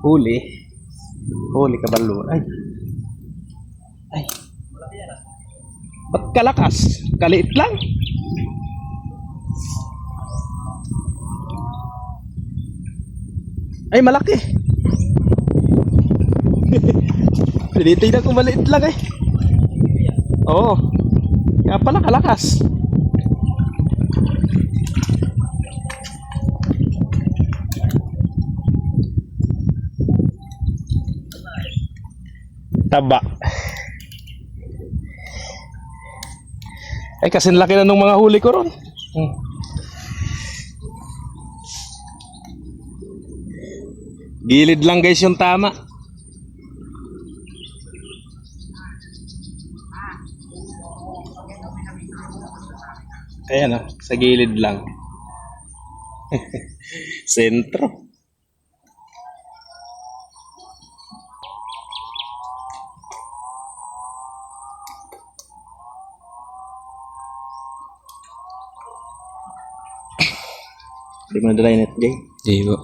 Huli. Huli kabalo. Ay. Ay. Ba't kalakas? Kaliit lang. Ay, malaki. Tinitignan ko maliit lang eh. Oo. Kaya pala kalakas. Taba. Ay, kasi laki na nung mga huli ko ron. Gilid lang guys yung tama. Ayan o, sa gilid lang. Sentro. Di mo na dry net, Jay? Di po.